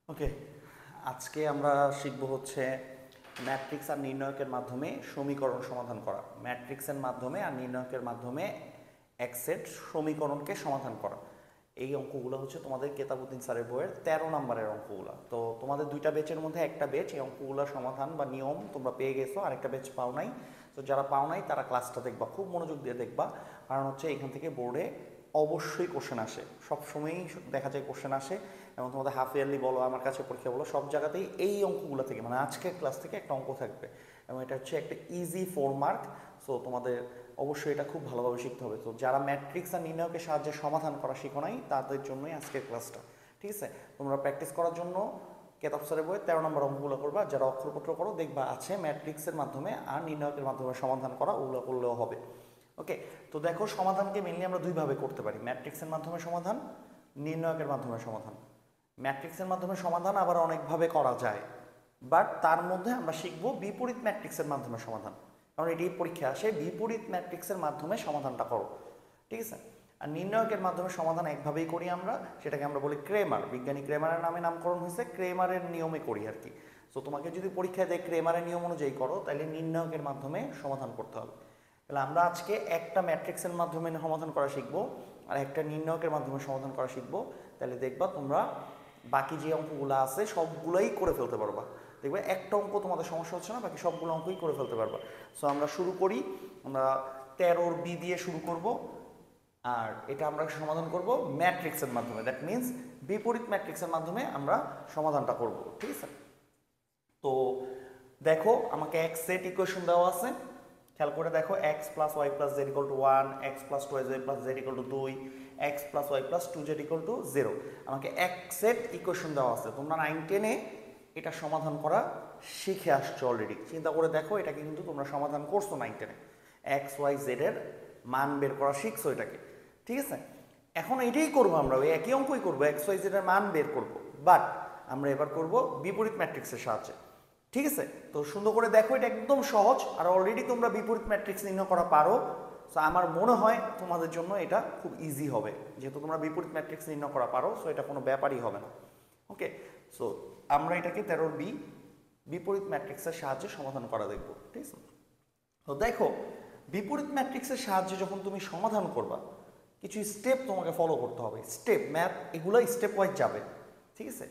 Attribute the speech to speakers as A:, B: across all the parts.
A: ওকে, আজকে আমরা শিখব হচ্ছে ম্যাট্রিক্স আর নির্ণায়কের মাধ্যমে সমীকরণ সমাধান করা। ম্যাট্রিক্সের মাধ্যমে আর নির্ণায়কের মাধ্যমে এক সেট সমীকরণকে সমাধান করা। এই অঙ্কগুলো হচ্ছে তোমাদের কেতাবুদ্দিন স্যারের বইয়ের 13 নম্বরের অঙ্কগুলো। তো তোমাদের দুইটা ব্যাচের মধ্যে একটা ব্যাচ এই অঙ্কগুলোর সমাধান বা নিয়ম তোমরা পেয়ে গেছো, আরেকটা ব্যাচ পাও নাই। তো যারা পাও নাই তারা ক্লাসটা দেখবা, খুব মনোযোগ দিয়ে দেখবা, কারণ হচ্ছে এখান থেকে বোর্ডে অবশ্যই কোশ্চেন আসে, সবসময়ই দেখা যায় কোশ্চেন আসে। এবং তোমাদের হাফ ইয়ারলি বলো, আমার কাছে পরীক্ষা বলো, সব জায়গাতেই এই অঙ্কগুলো থেকে মানে আজকের ক্লাস থেকে একটা অঙ্ক থাকবে এবং এটা হচ্ছে একটা ইজি 4 মার্ক। সো তোমাদের অবশ্যই এটা খুব ভালোভাবে শিখতে হবে। তো যারা ম্যাট্রিক্স আর নির্ণায়কের সাহায্যে সমাধান করা শিখো নাই তাদের জন্যই আজকের ক্লাসটা, ঠিক আছে? তোমরা প্র্যাকটিস করার জন্য কেতাব স্যারের বইয়ে 13 নম্বর অঙ্কগুলো করবা। যারা অক্ষরপত্র করো দেখবা আছে ম্যাট্রিক্সের মাধ্যমে আর নির্ণায়কের মাধ্যমে সমাধান করা, ওগুলো করলেও হবে। ওকে, তো দেখো সমাধানকে মেনলি আমরা দুইভাবে করতে পারি, ম্যাট্রিক্সের মাধ্যমে সমাধান, নির্ণায়কের মাধ্যমে সমাধান। ম্যাট্রিক্সের মাধ্যমে সমাধান আবার অনেকভাবে করা যায়, বাট তার মধ্যে আমরা শিখব বিপরীত ম্যাট্রিক্সের মাধ্যমে সমাধান। কারণ এটি পরীক্ষা আসে, বিপরীত ম্যাট্রিক্সের মাধ্যমে সমাধানটা করো, ঠিক আছে? আর নির্ণায়কের মাধ্যমে সমাধান একভাবেই করি আমরা, সেটাকে আমরা বলি ক্রেমার। বিজ্ঞানী ক্রেমারের নামে নামকরণ হয়েছে, ক্রেমারের নিয়মে করি আর কি। সো তোমাকে যদি পরীক্ষায় দেয় ক্রেমারের নিয়ম অনুযায়ী করো, তাহলে নির্ণায়কের মাধ্যমে সমাধান করতে হবে। তাহলে আমরা আজকে একটা ম্যাট্রিক্সের মাধ্যমে সমাধান করা শিখবো আর একটা নির্ণায়কের মাধ্যমে সমাধান করা শিখবো। তাহলে দেখবা তোমরা বাকি যে অঙ্কগুলো আছে সবগুলোই করে ফেলতে পারবা। দেখবে একটা অঙ্ক তোমাদের সমস্যা হচ্ছে না, বাকি সবগুলো অঙ্কই করে ফেলতে পারবা। সো আমরা শুরু করি, আমরা 13 বি দিয়ে শুরু করব। আর এটা আমরা সমাধান করব ম্যাট্রিক্সের মাধ্যমে, দ্যাট মিনস বিপরীত ম্যাট্রিক্সের মাধ্যমে আমরা সমাধানটা করব, ঠিক আছে? তো দেখো আমাকে এক সেট ইকুয়েশন দেওয়া আছে, খেয়াল করে দেখো, x plus y plus z equal to 1, x plus 2y plus z equal to 2, x plus y plus 2z equal to 0। আমাকে এক সেট ইকুয়েশন দেওয়া আছে। তোমরা 9-10-এ এটা সমাধান করা শিখে আসছো অলরেডি। চিন্তা করে দেখো, এটাকে কিন্তু তোমরা সমাধান করছো 9-10-এ, এক্স ওয়াই জেড এর মান বের করা শিখছো এটাকে, ঠিক আছে? এখন এটাই করবো আমরা, ওই একই অঙ্কই করবো, এক্স ওয়াই জেড এর মান বের করবো, বাট আমরা এবার করব বিপরীত ম্যাট্রিক্সের সাহায্যে, ঠিক আছে? তো সুন্দর করে দেখো, এটা একদম সহজ, আর অলরেডি তোমরা বিপরীত ম্যাট্রিক্স নির্ণয় করা পারো। সো আমার মনে হয় তোমাদের জন্য এটা খুব ইজি হবে, যেহেতু তোমরা বিপরীত ম্যাট্রিক্স নির্ণয় করা পারো। সো এটা কোনো ব্যাপারই হবে না। ওকে, সো আমরা এটাকে 13 বি বিপরীত ম্যাট্রিক্সের সাহায্যে সমাধান করা দেখব, ঠিক আছে? তো দেখো, বিপরীত ম্যাট্রিক্সের সাহায্যে যখন তুমি সমাধান করবা, কিছু স্টেপ তোমাকে ফলো করতে হবে। স্টেপ ম্যাথ এগুলো স্টেপ ওয়াইজ যাবে, ঠিক আছে?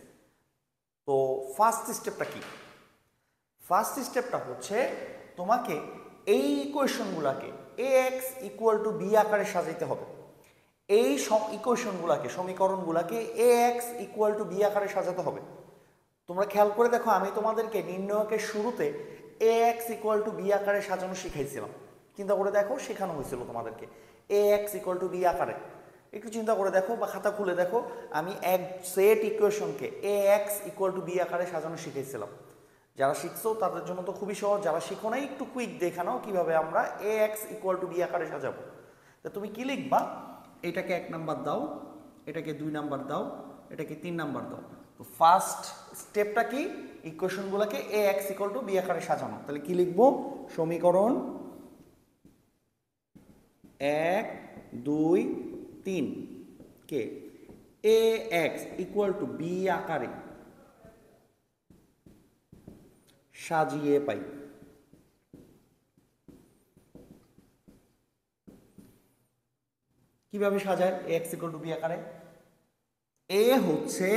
A: তো ফার্স্ট স্টেপটা কি? ফার্স্ট স্টেপটা হচ্ছে তোমাকে এই ইকুয়েশনগুলোকে এ এক্স ইকুয়াল টু বি আকারে সাজাইতে হবে। এই ইকুয়েশনগুলোকে, সমীকরণগুলোকে এ এক্স ইকুয়াল টু বি আকারে সাজাতে হবে। তোমরা খেয়াল করে দেখো, আমি তোমাদেরকে নির্ণয়কের শুরুতে এ এক্স ইকুয়াল টু বি আকারে সাজানো শিখাইছিলাম। চিন্তা করে দেখো, শেখানো হয়েছিল তোমাদেরকে এ এক্স ইকুয়াল টু বি আকারে। একটু চিন্তা করে দেখো বা খাতা খুলে দেখো, আমি এক সেট ইকুয়েশনকে এ এক্স ইকুয়াল টু বি আকারে সাজানো শিখাইছিলাম। যারা শিখছো তাদের জন্য তো খুবই সহজ, যারা শিখো নাই একটু কুইক দেখে নাও কীভাবে আমরা এ এক্স ইকুয়াল টু বি আকারে সাজাবো। তা তুমি কি লিখবা? এটাকে 1 নাম্বার দাও, এটাকে 2 নাম্বার দাও, এটাকে 3 নাম্বার দাও। তো ফার্স্ট স্টেপটা কি? ইকুয়েশনগুলোকে এ এক্স ইকুয়াল টু বি আকারে সাজানো। তাহলে কি লিখবো? সমীকরণ 1, 2, 3 কে এ এক্স ইকুয়াল টু বি আকারে সাজিয়ে পাই। কিভাবে সাজায় এ এক্স ইকুয়াল টু বি আকারে? এ হচ্ছে,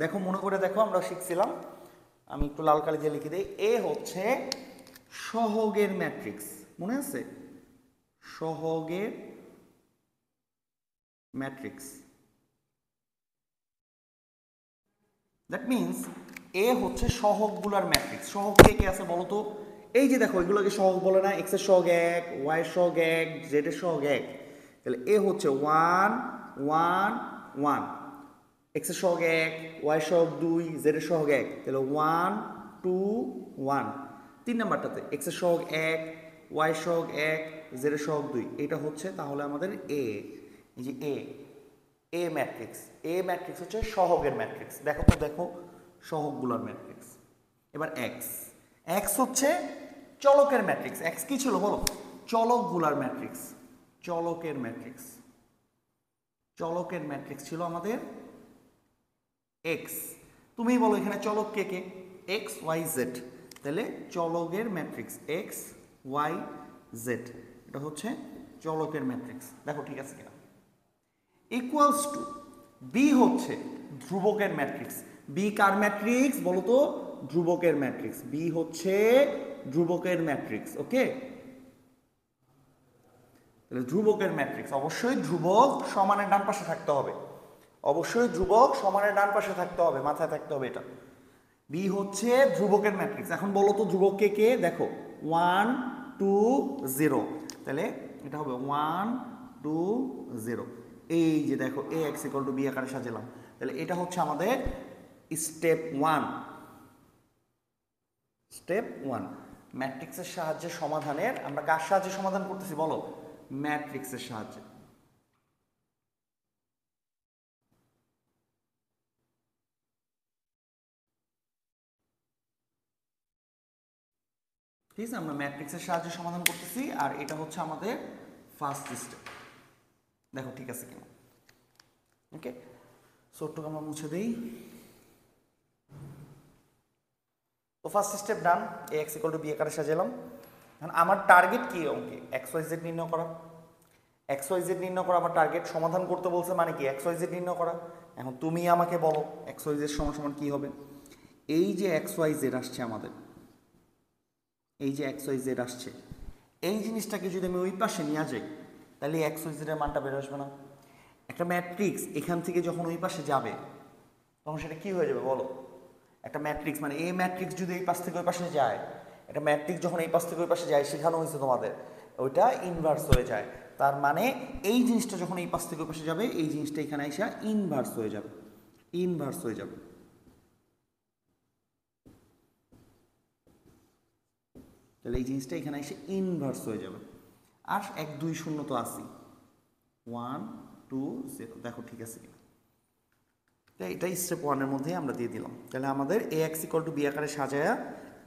A: দেখো মনে করে দেখো, আমরা শিখছিলাম, আমি একটু লাল কালি দিয়ে লিখে দিই, এ হচ্ছে সহগের ম্যাট্রিক্স, মনে আছে? সহগের ম্যাট্রিক্স, দ্যাট মিনস এ হচ্ছে সহগগুলার ম্যাট্রিক্স। সহগ কে কে আছে বলো তো? এই যে দেখো, এগুলোকে সহগ বলে না? এক্স এর সহগ 1, ওয়াই এর সহগ 1, জেড এর সহগ 1। তাহলে এ হচ্ছে 1, 1, 1, এক্স এর সহগ 1, ওয়াই এর সহগ 2, জেড এর সহগ 1। তাহলে 1, 2, 1। 3 নাম্বারটাতে এক্স এর সহগ 1, ওয়াই এর সহগ 1, জেড এর সহগ 2। এটা হচ্ছে তাহলে আমাদের এ। এই যে এ ম্যাট্রিক্স, এ ম্যাট্রিক্স হচ্ছে সহগের ম্যাট্রিক্স। দেখো তো, দেখো সহগগুলোর ম্যাট্রিক্স। এবার এক্স, এক্স হচ্ছে চলকের ম্যাট্রিক্স। এক্স কি ছিল বলো? চলকগুলার ম্যাট্রিক্স, চলকের ম্যাট্রিক্স। চলকের ম্যাট্রিক্স ছিল আমাদের এক্স। তুমিই বলো এখানে চলক কে কে, এক্স ওয়াই জেড, তাহলে চলকের ম্যাট্রিক্স এক্স ওয়াই জেড, এটা হচ্ছে চলকের ম্যাট্রিক্স। দেখো ঠিক আছে কিনা। ইকুয়ালস টু বি হচ্ছে ধ্রুবকের ম্যাট্রিক্স। বি কার ম্যাট্রিক্স বলো তো? ধ্রুবকের ম্যাট্রিক্স। বি হচ্ছে ধ্রুবকের ম্যাট্রিক্স। ওকে, তাহলে ধ্রুবকের ম্যাট্রিক্স অবশ্যই ধ্রুবক সমানের ডান পাশে থাকতে হবে, অবশ্যই ধ্রুবক সমানের ডান পাশে থাকতে হবে, মাথায় থাকতে হবে এটা। বি হচ্ছে ধ্রুবকের ম্যাট্রিক্স। এখন বলো তো ধ্রুবক কে কে? দেখো 1 2 0, তাহলে এটা হবে 1 2 0। এই যে দেখো এ এক্স ইকুয়াল টু বি আকারে সাজালাম, তাহলে এটা হচ্ছে আমাদের স্টেপ 1। স্টেপ 1 ম্যাট্রিক্সের সাহায্যে সমাধানের, আমরা কার সাহায্যে সমাধান করতেছি বলো? ম্যাট্রিক্সের সাহায্যে। ঠিক আছে, আমরা ম্যাট্রিক্সের সাহায্যে সমাধান করতেছি, আর এটা হচ্ছে আমাদের ফার্স্ট স্টেপ। দেখো ঠিক আছে কিনা। ওকে, সোটটুকু আমরা মুছে দেই। তো first step done, A x equal to B আকারে সাজালাম। এখন আমার টার্গেট কি অঙ্কে? এক্স ওয়াই জেড নির্ণয় করা। এক্স ওয়াই জেড নির্ণয় করা আমার টার্গেট। সমাধান করতে বলছে মানে কি? এক্স ওয়াই জেড নির্ণয় করা। এখন তুমি আমাকে বলো এক্স ওয়াই জেড সমান সমান কি হবে? এই যে এক্স ওয়াই জেড আসছে আমাদের, এই যে এক্স ওয়াই জেড আসছে, এই জিনিসটাকে যদি আমি ওই পাশে নিয়ে যাই, তাহলে এক্স ওয়াই জেডের মানটা বের আসবে না? একটা ম্যাট্রিক্স এখান থেকে যখন ওই পাশে যাবে তখন সেটা কি হয়ে যাবে বলো? একটা ম্যাট্রিক্স মানে এই ম্যাট্রিক্স যদি এই পাশ থেকে ওই পাশে যায়, একটা ম্যাট্রিক্স যখন এই পাশ থেকে ওই পাশে যায়, শেখানো হয়েছে তোমাদের, ওইটা ইনভার্স হয়ে যায়। তার মানে এই জিনিসটা যখন এই পাশ থেকে ওই পাশে যাবে, এই জিনিসটা এখানে এসে ইনভার্স হয়ে যাবে, ইনভার্স হয়ে যাবে। তাহলে এই জিনিসটা এখানে এসে ইনভার্স হয়ে যাবে। আর 1 2 0 তো আসি, 1 2 0, দেখো ঠিক আছে কিনা। তাই এটা স্টেপ 1 এর মধ্যেই আমরা দিয়ে দিলাম। তাহলে আমাদের এ এক্স ইকুয়াল টু বি আকারে সাজায়া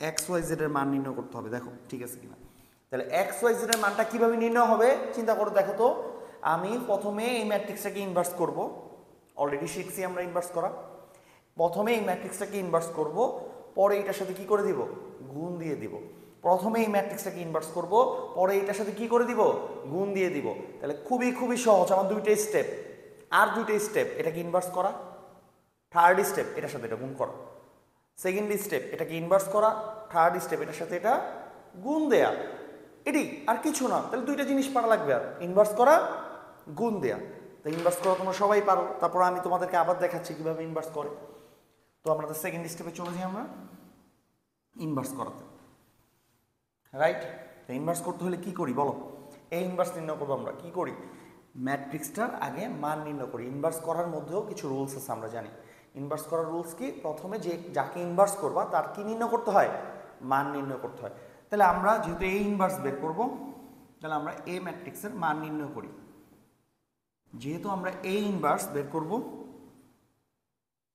A: এক্স ওয়াই জেড এর মান নির্ণয় করতে হবে। দেখো ঠিক আছে কিনা। তাহলে এক্স ওয়াই জেড এর মানটা কিভাবে নির্ণয় হবে চিন্তা করো। দেখো তো, আমি প্রথমে এই ম্যাট্রিক্সটাকে ইনভার্স করব, অলরেডি শিখছি আমরা ইনভার্স করা। প্রথমে এই ম্যাট্রিক্সটাকে ইনভার্স করব, পরে এটার সাথে কি করে দিব? গুণ দিয়ে দিব। প্রথমে এই ম্যাট্রিক্সটাকে ইনভার্স করব, পরে এটার সাথে কি করে দিব? গুণ দিয়ে দিব। তাহলে খুবই খুবই সহজ, আমার দুইটাই স্টেপ। আর দুইটাই স্টেপ, এটাকে ইনভার্স করা, থার্ড স্টেপ এটার সাথে এটা গুণ করা, সেকেন্ড স্টেপ এটাকে ইনভার্স করা, থার্ড স্টেপ এটার সাথে এটা গুণ দেয়া। এটি আর কিছু না। তাহলে দুইটা জিনিস পারা লাগবে, আর ইনভার্স করা, গুণ দেয়া। তো ইনভার্স করা তোমরা সবাই পারো, তারপর আমি তোমাদেরকে আবার দেখাচ্ছি কিভাবে ইনভার্স করে। তো আমরা সেকেন্ড স্টেপে চলে যাই আমরা ইনভার্স করাতে, রাইট? তো ইনভার্স করতে হলে কি করি বলো? এই ইনভার্স নির্ণয় করবো আমরা, কি করি? ম্যাট্রিক্সটার আগে মান নির্ণয় করি। ইনভার্স করার মধ্যেও কিছু রুলস আছে, আমরা জানি। ইনভার্স করার রুলস কি? প্রথমে যে যাকে ইনভার্স করবা তার কি নির্ণয় করতে হয়? মান নির্ণয় করতে হয়। তাহলে আমরা যেহেতু এ ইনভার্স বের করব, তাহলে আমরা এ ম্যাট্রিক্সের মান নির্ণয় করি। যেহেতু আমরা এ ইনভার্স বের করব,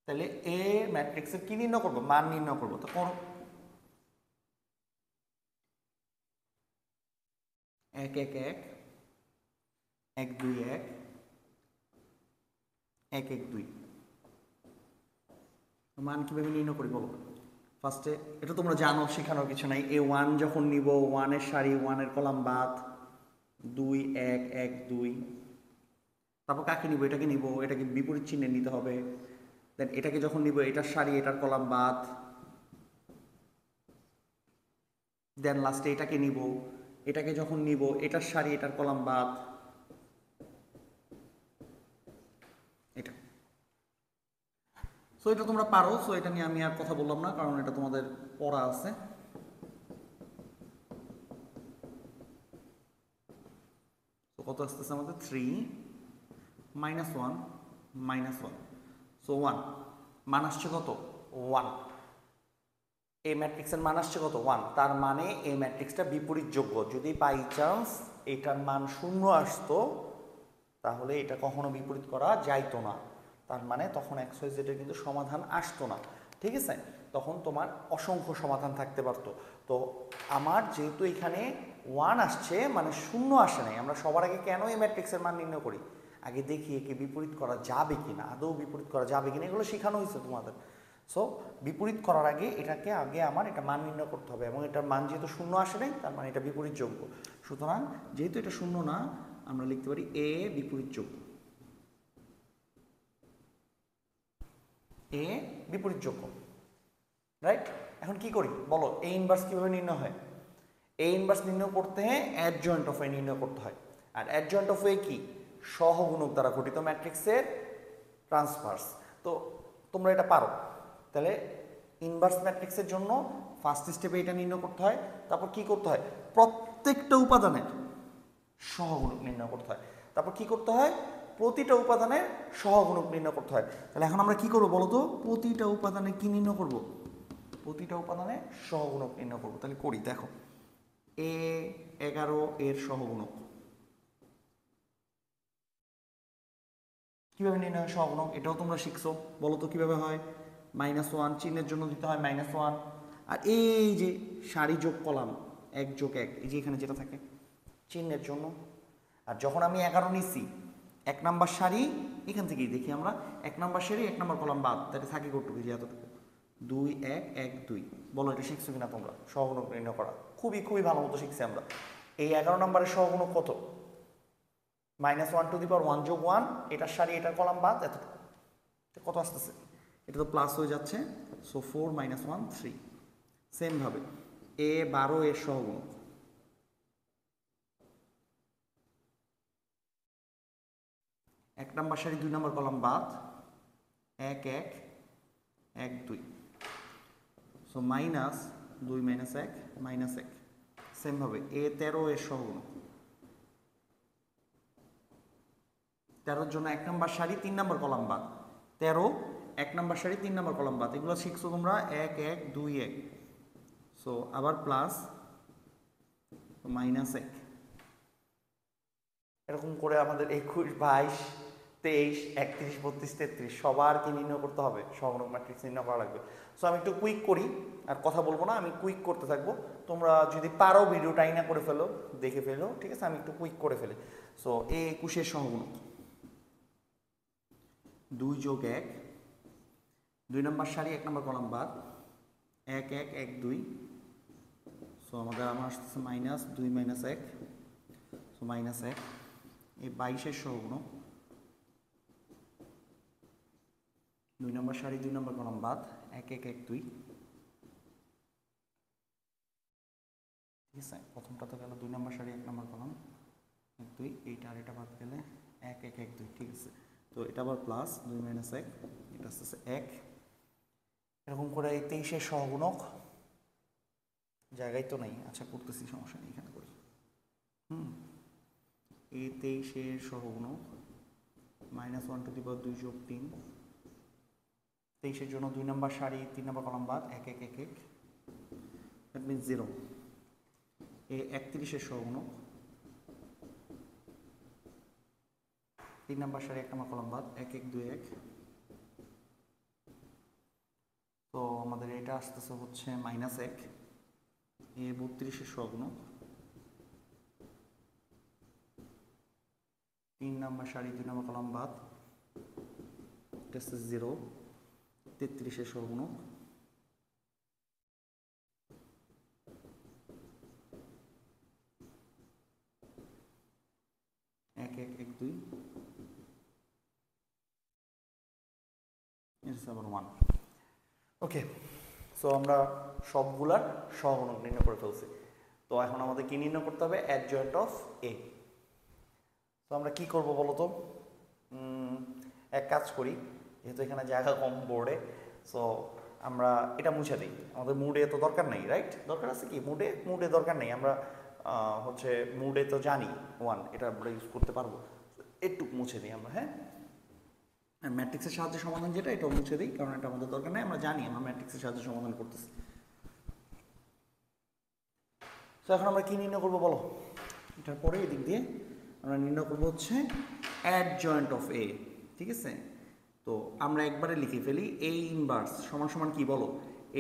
A: তাহলে এ ম্যাট্রিক্সের কি নির্ণয় করব? মান নির্ণয় করব। তো করো, 1 1 1 1 2 1 1 1 2। মান কিভাবে নির্ণয় করি বলো? ফার্স্টে এটা তোমরা জানো, শেখানোর কিছু নাই। এ 1 যখন নিব, 1 এর সারি, 1 এর কলাম বাদ, 2 1 1 2। তারপর কাকে নিব? এটাকে নিব, এটাকে বিপরীত চিহ্নে নিতে হবে। দেন এটাকে যখন নিব, এটার সারি, এটার কলাম বাদ, দেন লাস্টে এটাকে নিব, এটাকে যখন নিব, এটার সারি, এটার কলাম বাদ, এটা। সো এটা তোমরা পারো, সো এটা নিয়ে আমি আর কথা বললাম না, কারণ এটা তোমাদের পড়া আছে। তো কত আসতেছে আমাদের? 3 -1 -1, সো 1। মান আসছে কত? 1। এই ম্যাট্রিক্সের মান আসছে কত? 1। তার মানে এই ম্যাট্রিক্সটা বিপরীত যোগ্য। যদি বাই চান্স এটার মান 0 আসতো, তাহলে এটা কখনো বিপরীত করা যাইতো না। তার মানে তখন এক্স ওয়াই জেড এর কিন্তু সমাধান আসতো না। ঠিক আছে, তখন তোমার অসংখ্য সমাধান থাকতে পারতো। তো আমার যেহেতু এখানে 1 আসছে, মানে 0 আসে নাই। আমরা সবার আগে কেন এই ম্যাট্রিক্সের মান নির্ণয় করি? আগে দেখি একে বিপরীত করা যাবে কিনা, আদৌ বিপরীত করা যাবে কিনা, এগুলো শেখানো হয়েছে তোমাদের। সো বিপরীত করার আগে এটাকে আগে আমার এটা মান নির্ণয় করতে হবে, এবং এটার মান যেহেতু শূন্য আসে নাই তার মানে এটা বিপরীত যোগ্য। সুতরাং যেহেতু এটা শূন্য না, আমরা লিখতে পারি এ বিপরীত যোগ্য, এ বিপরীত যোগ্য, রাইট? এখন কি করি বলো, এ ইনভার্স কিভাবে নির্ণয় হয়? এ ইনভার্স নির্ণয় করতে অ্যাডজয়েন্ট অফ এ নির্ণয় করতে হয়। আর অ্যাডজয়েন্ট অফ এ কি? সহগুণক দ্বারা গঠিত ম্যাট্রিক্সের ট্রান্সভার্স। তো তোমরা এটা পারো। তাহলে ইনভার্স ম্যাট্রিক্সের জন্য ফার্স্ট স্টেপে এটা নির্ণয় করতে হয়, তারপর কি করতে হয়? প্রত্যেকটা উপাদানের সহগুণক নির্ণয় করতে হয়। তারপর কি করতে হয়? প্রতিটা উপাদানের সহগুণক নির্ণয় করতে হয়। তাহলে এখন আমরা কি করবো বলো তো? প্রতিটা উপাদানে কি নির্ণয় করব? প্রতিটা উপাদানে সহগুণক নির্ণয় করবো। তাহলে করি, দেখো A11 এর সহগুণক কিভাবে নির্ণয় হয় সহগুণক, এটাও তোমরা শিখছো। বলো তো কিভাবে হয়? -1 চিহ্নের জন্য দিতে হয় -1, আর এই যে সারি যোগ কলাম 1 যোগ 1, এই যে এখানে যেটা থাকে চিহ্নের জন্য। আর যখন আমি 11 নিছি, 1 নাম্বার সারি, এখান থেকেই দেখি আমরা 1 নাম্বার সারি 1 নাম্বার কলাম বাদ, তাহলে থাকে কতটুকু? যে এতটুকু, 2 1 1 2। বলো এটা শিখছো কিনা তোমরা? সহগুণক নির্ণয় করা খুবই খুবই ভালো মতো শিখছি আমরা। এই 11 নম্বরের সহগুণক কত? -1 টু দি পাওয়ার 1 যোগ 1, এটার সারি এটার কলাম বাদ, এতটুকু। কত আসতেছে? এটা তো প্লাস হয়ে যাচ্ছে, সো 4 - 1 3। সেম ভাবে A12 এর সহগুণক, 1 নাম্বার সারি 2 নাম্বার কলাম বাদ, 1 1 1 2, সো -2 - 1 -1। সেম ভাবে A13 এর সহগুণক, 13 জন্য 1 নাম্বার সারি 3 নাম্বার কলাম বাদ, 13 1 নাম্বার সারি 3 নাম্বার কলাম বাদ। এগুলো শিখছো তোমরা 1 1 2 1, সো আবার প্লাস -1। এরকম করে আমাদের 21 22 23 31 32 33 সবার কি নির্ণয় করতে হবে? সহগুণক ম্যাট্রিক্স নির্ণয় করা লাগবে। সো আমি একটু কুইক করি, আর কথা বলবো না, আমি কুইক করতে থাকবো। তোমরা যদি পারো ভিডিওটা আইনা করে ফেলো, দেখে ফেলো, ঠিক আছে? আমি একটু কুইক করে ফেলি। সো A21 এর সহগুণক 2 যোগ 1, 2 নাম্বার সারি 1 নাম্বার কলাম বাদ, 1 1 1 2, সো আমার আসতেছে -2 - 1, সো -1। এই 22 এর সহগুণক 2 নাম্বার সারি 2 নাম্বার কলাম বাদ, 1 1 1 2। ঠিক আছে, প্রথমটা তো গেল 2 নাম্বার সারি 1 নাম্বার কলাম 1 2, এইটা আর এটা বাদ গেলে 1 1 1 2। ঠিক আছে, তো এটা আবার প্লাস 2 - 1, এটা আসতেছে 1। এরকম করে এই 23 এর সহগুণক, জায়গায় তো নাই, আচ্ছা করতেছি, সমস্যা নেই, এখানে করি। এই 23 এর সহগুণক -1 টু দি পাওয়ার 2 যোগ 3, 23 এর জন্য 2 নাম্বার সারি 3 নাম্বার কলাম বাদ, 1 1 1 1, দ্যাট মিনস 0। এই 31 এর সহগুণক 3 নাম্বার সারি 1 নাম্বার কলাম বাদ, 1 1 2 1। তো আমাদের এটা আসতেছে হচ্ছে -1। এই 32 এর সহগুণক 3 নাম্বার সারি 2 নাম্বার কলাম বাদ, এটা হচ্ছে 0। 33 এর সহগুণক 1 1 1 2, এটা আবার 1। ওকে, সো আমরা সবগুলার সহগুণক নির্ণয় করে ফেলছি। তো এখন আমাদের কি নির্ণয় করতে হবে? অ্যাডজয়েন্ট অফ এ। তো আমরা কি করব বলো তো? এক কাজ করি, যেহেতু এখানে জায়গা কম বোর্ডে, সো আমরা এটা মুছে দিই। আমাদের মুডে তো দরকার নেই, রাইট? দরকার আছে কি মুডে দরকার নেই। আমরা হচ্ছে মুডে তো জানি 1, এটা আমরা ইউজ করতে পারবো। একটু মুছে দিই আমরা, হ্যাঁ? ম্যাট্রিক্সের সাহায্যে সমাধান যেটা, এটাও মুছে দিই, কারণ এটা আমাদের দরকার নেই, আমরা জানি আমরা ম্যাট্রিক্সের সাহায্যে সমাধান করতেছি। তো এখন আমরা কি নির্ণয় করবো বলো? এটার পরে এদিক দিয়ে আমরা নির্ণয় করবো হচ্ছে অ্যাডজয়েন্ট অফ এ। ঠিক আছে, তো আমরা একবারে লিখে ফেলি এ ইনভার্স সমান সমান কি বলো?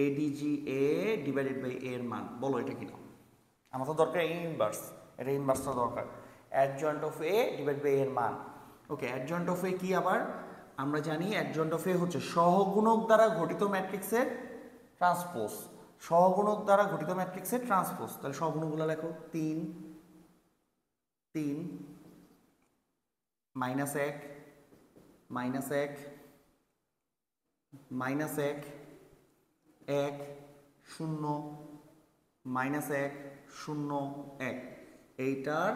A: এডিজি এ ডিভাইডেড বাই এ এর মান। বলো এটা কি না? আমার তো দরকার এ ইনভার্স, এটা ইনভার্সটা দরকার। Adjoint of A divide by এর মান। ওকে, অ্যাডজয়েন্ট অফ এ কি আবার? আমরা জানি অ্যাডজয়েন্ট অফ এ হচ্ছে সহগুণক দ্বারা গঠিত ম্যাট্রিক্সের ট্রান্সপোজ, সহগুণক দ্বারা গঠিত ম্যাট্রিক্সের ট্রান্সপোজ। তাহলে সহগুণকগুলো লেখো, 3 3 -1 -1 -1 1 0 -1 0 1, এইটার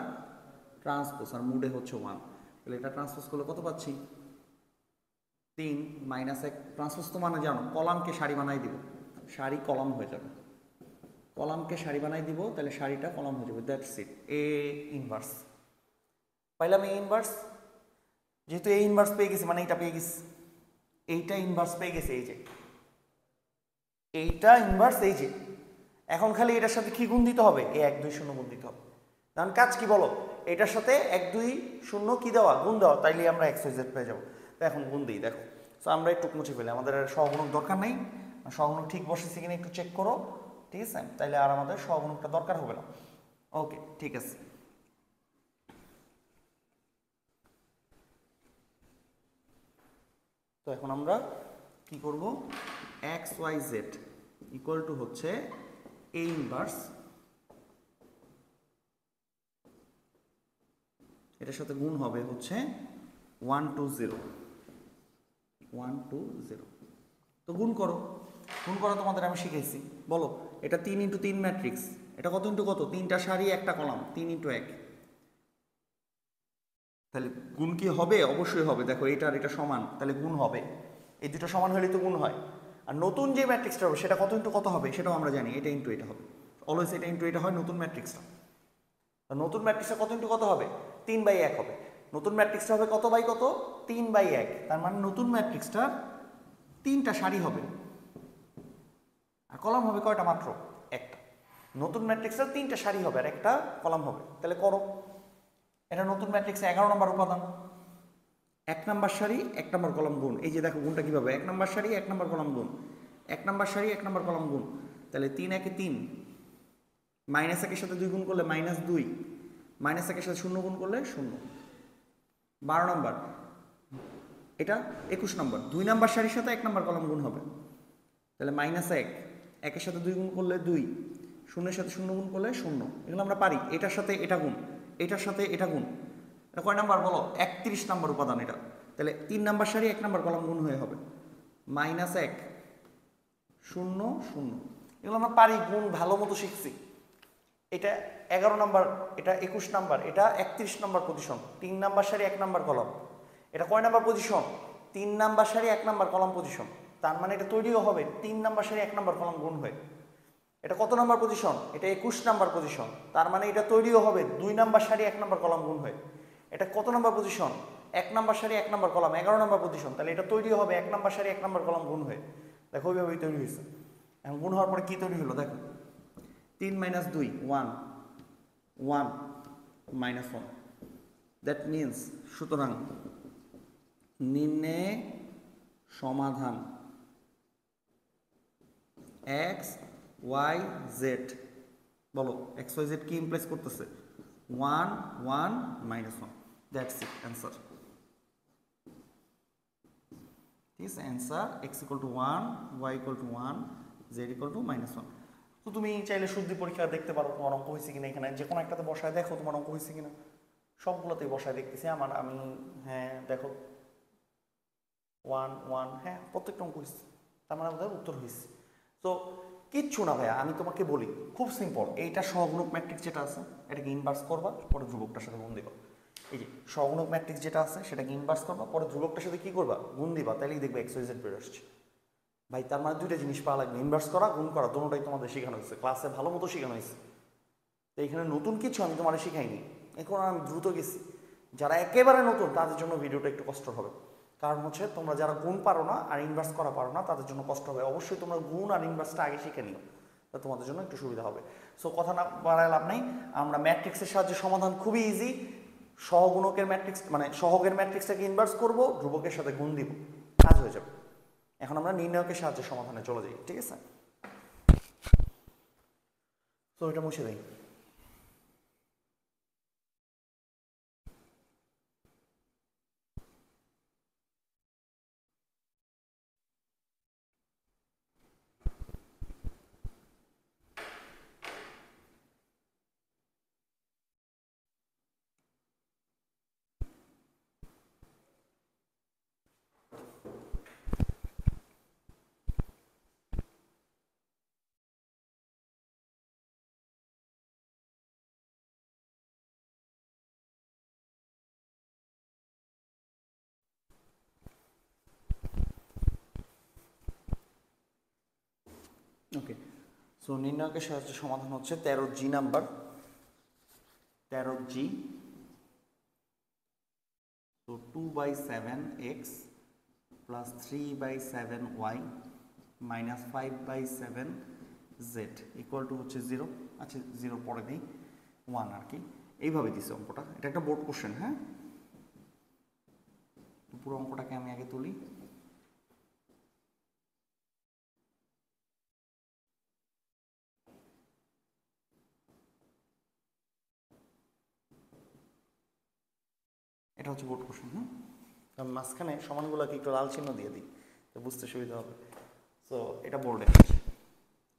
A: ট্রান্সপোজ আর মুডে হচ্ছে 1। তাহলে এটা ট্রান্সপোজ করলে কত পাচ্ছি? 3 -1 ট্রান্সপোজ তো মানে জানো কলামকে সারি বানাই দিব, সারি কলাম হয়ে যাবে, কলামকে সারি বানাই দিব, তাহলে সারিটা কলাম হয়ে যাবে। দ্যাটস ইট, এ ইনভার্স পাইলাম। এ ইনভার্স, যেহেতু এ ইনভার্স পেয়ে গেছি মানে এইটা পেয়ে গেছি, এইটা ইনভার্স পেয়ে গেছে, এই যে এইটা ইনভার্স, এই যে এখন খালি এটার সাথে কি গুণ দিতে হবে? এ 1 2 0 গুণ দিতে হবে। কারণ কাজ কি বলো, এটার সাথে 1 2 0 কি দেওয়া? গুণ দেওয়া, তাইলে আমরা এক্স ওয়াই জেড পেয়ে যাবো। তো এখন গুণ দিই, দেখো। তো আমরা একটু মুছে ফেলি, আমাদের সহগুণক দরকার নেই, সহগুণক ঠিক বসেছে কিনা একটু চেক করো, ঠিক আছে? তাইলে আর আমাদের সহগুণকটা দরকার হবে না। ওকে, ঠিক আছে। তো এখন আমরা কি করব? X Y z equal to হচ্ছে এ ইনভার্স, এটার সাথে গুণ হবে হচ্ছে 1 2 0 1 2 0। তো গুণ করো, গুণ করা তোমাদের আমি শিখাইছি। বলো, এটা 3 × 3 ম্যাট্রিক্স, এটা কত ইন্টু কত? 3টা সারি একটা কলাম, 3 × 1। তাহলে গুণ কি হবে? অবশ্যই হবে। দেখো এটা আর এটা সমান, তাহলে গুণ হবে। এই দুটো সমান হলেই তো গুণ হয়। আর নতুন যে ম্যাট্রিক্সটা হবে সেটা কত ইন্টু কত হবে সেটাও আমরা জানি, এটা ইন্টু এটা হবে। অলওয়েজ এটা ইন্টু এটা হয় নতুন ম্যাট্রিক্সটা। নতুন ম্যাট্রিক্সটা কত ইন্টু কত হবে? 3/1 হবে। নতুন ম্যাট্রিক্সটা হবে কত বাই কত? 3/1। তার মানে নতুন ম্যাট্রিক্সটার 3টা সারি হবে, আর কলাম হবে কয়টা? মাত্র একটা। নতুন ম্যাট্রিক্সের 3টা সারি হবে আর একটা কলাম হবে। তাহলে করো, এটা নতুন ম্যাট্রিক্সে 11 নম্বর উপাদান, 1 নম্বর সারি 1 নম্বর কলাম গুণ। এই যে দেখো গুণটা কিভাবে, 1 নম্বর সারি 1 নম্বর কলাম গুণ, 1 নম্বর সারি 1 নম্বর কলাম গুণ। তাহলে 3 1 3, -1 সাথে 2 গুণ করলে -2, -1 সাথে 0 গুণ করলে 0। 12 নম্বর, এটা 21 নম্বর, 2 নম্বর সারির সাথে 1 নম্বর কলাম গুণ হবে। তাহলে -1, 1 সাথে 2 গুণ করলে 2, 0 সাথে 0 গুণ করলে 0। এগুলো আমরা পারি। এটার সাথে এটা গুণ, এটার সাথে এটা গুণ। এটা কয় নাম্বার বলো? 31 নম্বর উপাদান এটা। তাহলে 3 নম্বর সারি 1 নম্বর কলাম গুণ হয়ে হবে -1 0 0। এগুলো আমরা পারি, গুণ ভালো মতো শিখছি। এটা 11 নম্বর, এটা 21 নম্বর, এটা 31 নম্বর পজিশন, 3 নম্বর সারি 1 নম্বর কলাম। এটা কয় নম্বর পজিশন? 3 নম্বর সারি 1 নম্বর কলাম পজিশন। তার মানে এটা তৈরিও হবে 3 নম্বর সারি 1 নম্বর কলাম গুণ হয়ে। এটা কত নম্বর পজিশন? এটা 21 নম্বর পজিশন। তার মানে এটা তৈরিও হবে 2 নম্বর সারি 1 নম্বর কলাম গুণ হয়ে। এটা কত নম্বর পজিশন? 1 নম্বর সারি 1 নম্বর কলাম, 11 নম্বর পজিশন। তাহলে এটা তৈরিও হবে 1 নম্বর সারি 1 নম্বর কলাম গুণ হয়ে। দেখো ওইভাবেই তৈরি হয়েছে। এখন গুণ হওয়ার পরে কি তৈরি হলো দেখো, 3 - 2 1 1 -1। দ্যাট মিনস, সুতরাং নিম্নে সমাধান এক্স ওয়াই জেড। বলো এক্স ওয়াই জেড কি ইমপ্লাইজ করতেছে? 1 1 -1। That's it, answer. ঠিক আছে, অ্যান্সার x = 1, y = 1, z = -1। তো তুমি চাইলে শুদ্ধি পরীক্ষা দেখতে পারো তোমার অঙ্ক হয়েছে কিনা, এখানে যে কোনো একটাতে বসায় দেখো তোমার অঙ্ক হয়েছে কিনা। সবগুলোতেই বসায় দেখতেছি আমি। হ্যাঁ দেখো 1 1, হ্যাঁ প্রত্যেকটা অঙ্ক হয়েছে, তার মানে আমাদের উত্তর হয়েছে। তো কিচ্ছু না ভাইয়া, আমি তোমাকে বলি খুব সিম্পল। এইটা সহগুণক ম্যাট্রিক্স যেটা আছে এটাকে ইনভার্স করবা, পরে ধ্রুবকটার সাথে গুণ দিবা। এই যে সহগুণক ম্যাট্রিক্স যেটা আছে সেটাকে ইনভার্স করবা, পরে ধ্রুবকটার সাথে কি করবা? গুণ দিবা, তাহলেই দেখবে এক্স ওয়াই জেড বের আসছে। ভাই তার মানে দুইটা জিনিস পাওয়া লাগবে, ইনভার্স করা, গুণ করা, দুটোটাই তোমাদের শেখানো হয়েছে, ক্লাসে ভালো মতো শেখানো হয়েছে। তো এখানে নতুন কিছু আমি তোমার শিখাইনি, এখন আমি দ্রুত গেছি। যারা একেবারে নতুন তাদের জন্য ভিডিওটা একটু কষ্ট হবে, কারণ হচ্ছে তোমরা যারা গুণ পারো না আর ইনভার্স করা পারো না তাদের জন্য কষ্ট হবে। অবশ্যই তোমরা গুণ আর ইনভার্সটা আগে শিখে নিও, তা তোমাদের জন্য একটু সুবিধা হবে। সো কথা না বাড়ায় লাভ নাই, আমরা ম্যাট্রিক্সের সাহায্যে সমাধান খুবই ইজি। সহগুণকের ম্যাট্রিক্স মানে সহগের ম্যাট্রিক্সটাকে ইনভার্স করব, ধ্রুবকের সাথে গুণ দিব, কাজ হয়ে যাবে। এখন আমরা নির্ণায়কের সাহায্যে সমাধানে চলে যাই, ঠিক আছে? তো এটা মুছে দেই। ওকে, সো নির্ণায়কের সাহায্যে সমাধান হচ্ছে 13G নাম্বার, 13G। তো 2/7x plus 3/7y minus 5/7z equal to হচ্ছে 0। আচ্ছা 0 পরে দিই, 1 আর কি। এইভাবে দিছে অঙ্কটা, এটা একটা বোর্ড কোশ্চেন। হ্যাঁ, পুরো অঙ্কটাকে আমি আগে তুলি। এটা হচ্ছে বোর্ড কোশ্চেন। হ্যাঁ, আমি মাঝখানে সমানগুলোকে একটু লাল চিহ্ন দিয়ে দিই, তো বুঝতে সুবিধা হবে। সো এটা বোর্ডে,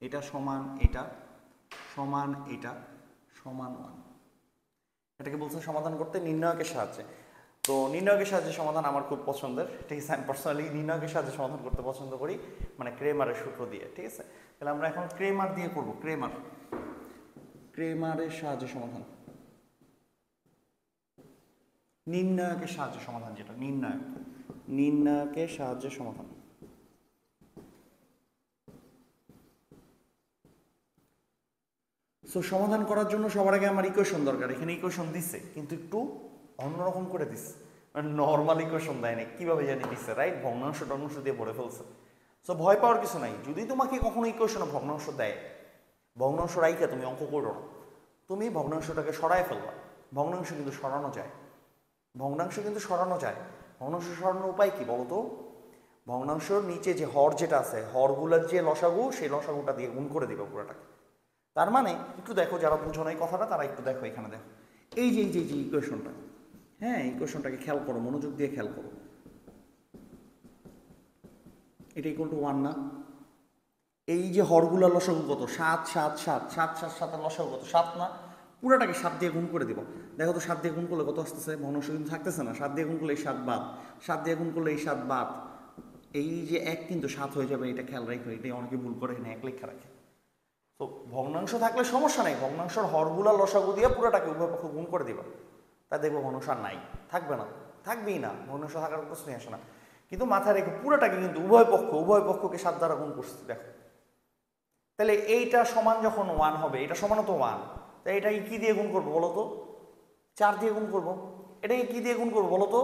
A: এটা সমান এটা সমান এটা সমান 1। এটাকে বলছে সমাধান করতে নির্ণায়কের সাহায্যে। তো নির্ণায়কের সাহায্যে সমাধান আমার খুব পছন্দের, ঠিক আছে। আমি পার্সোনালি নির্ণায়কের সাহায্যে সমাধান করতে পছন্দ করি, মানে ক্রেমারের সূত্র দিয়ে, ঠিক আছে। তাহলে আমরা এখন ক্রেমার দিয়ে করব, ক্রেমারের সাহায্যে সমাধান, নির্ণায়কের সাহায্যে সমাধান, যেটা নির্ণায়কের সাহায্যে সমাধান। সো সমাধান করার জন্য সবার আগে আমার ইকুয়েশন দরকার। এখানে ইকুয়েশন দিচ্ছে কিন্তু একটু অন্যরকম করে দিচ্ছে, মানে নর্মাল ইকুয়েশন দেয় না, কিভাবে জানি দিচ্ছে, রাইট? ভগ্নাংশ টগ্নাংশ দিয়ে ভরে ফেলছে। সো ভয় পাওয়ার কিছু নাই। যদি তোমাকে কখনো ইকুয়েশনে ভগ্নাংশ দেয়, ভগ্নাংশ রাইখা তুমি অঙ্ক করো না, তুমি ভগ্নাংশটাকে সরায় ফেলবা। ভগ্নাংশ কিন্তু সরানো যায়, ভগ্নাংশ সরানোর উপায় কি বলতো? ভগ্নাংশের নিচে যে হর যেটা আছে, হরগুলোর যে লসাগু, সেই লসাগুটা দিয়ে গুণ করে দিবে পুরোটাকে। তার মানে একটু দেখো, যারা বুঝো না এই কথাটা তারা একটু দেখো, এখানে দেখো, এই যে ইকুয়েশনটা, হ্যাঁ, ইকুয়েশনটাকে খেয়াল করো, মনোযোগ দিয়ে খেয়াল করো। এটা ইকুয়াল টু 1 না? এই যে হরগুলার লসাগু কত? 7 7 7 7 7 7 লসাগু কত? 7 না? পুরোটাকে 7 দিয়ে গুণ করে দিব। দেখো তো 7 দিয়ে গুণ করলে কত আসতেছে? ভগ্নাংশ কিন্তু থাকতেছে না। 7 দিয়ে গুণ করলে এই 7 বাদ, 7 দিয়ে গুণ করলে এই 7 বাদ, এই যে 1 কিন্তু 7 হয়ে যাবে। এটা খেয়াল রাখো, এটাই অনেকে ভুল করে, এখানে 1 লেখা রাখে। তো ভগ্নাংশ থাকলে সমস্যা নেই, ভগ্নাংশের হরগুলা লসাগু দিয়ে পুরোটাকে উভয় পক্ষ গুণ করে দিবা, তা দেখবো ভগ্নাংশ আর নাই, থাকবে না, থাকবেই না, ভগ্নাংশ থাকার প্রশ্নই আসে না। কিন্তু মাথায় রেখে পুরোটাকে কিন্তু উভয় পক্ষকে 7 দ্বারা গুণ করছি, দেখো। তাহলে এইটা সমান যখন 1 হবে, এটা সমানও তো 1, তাই এটাকে কি দিয়ে গুণ করবো বলো তো? 4 দিয়ে গুণ করবো। এটাকে কি দিয়ে গুণ করবো বলো তো?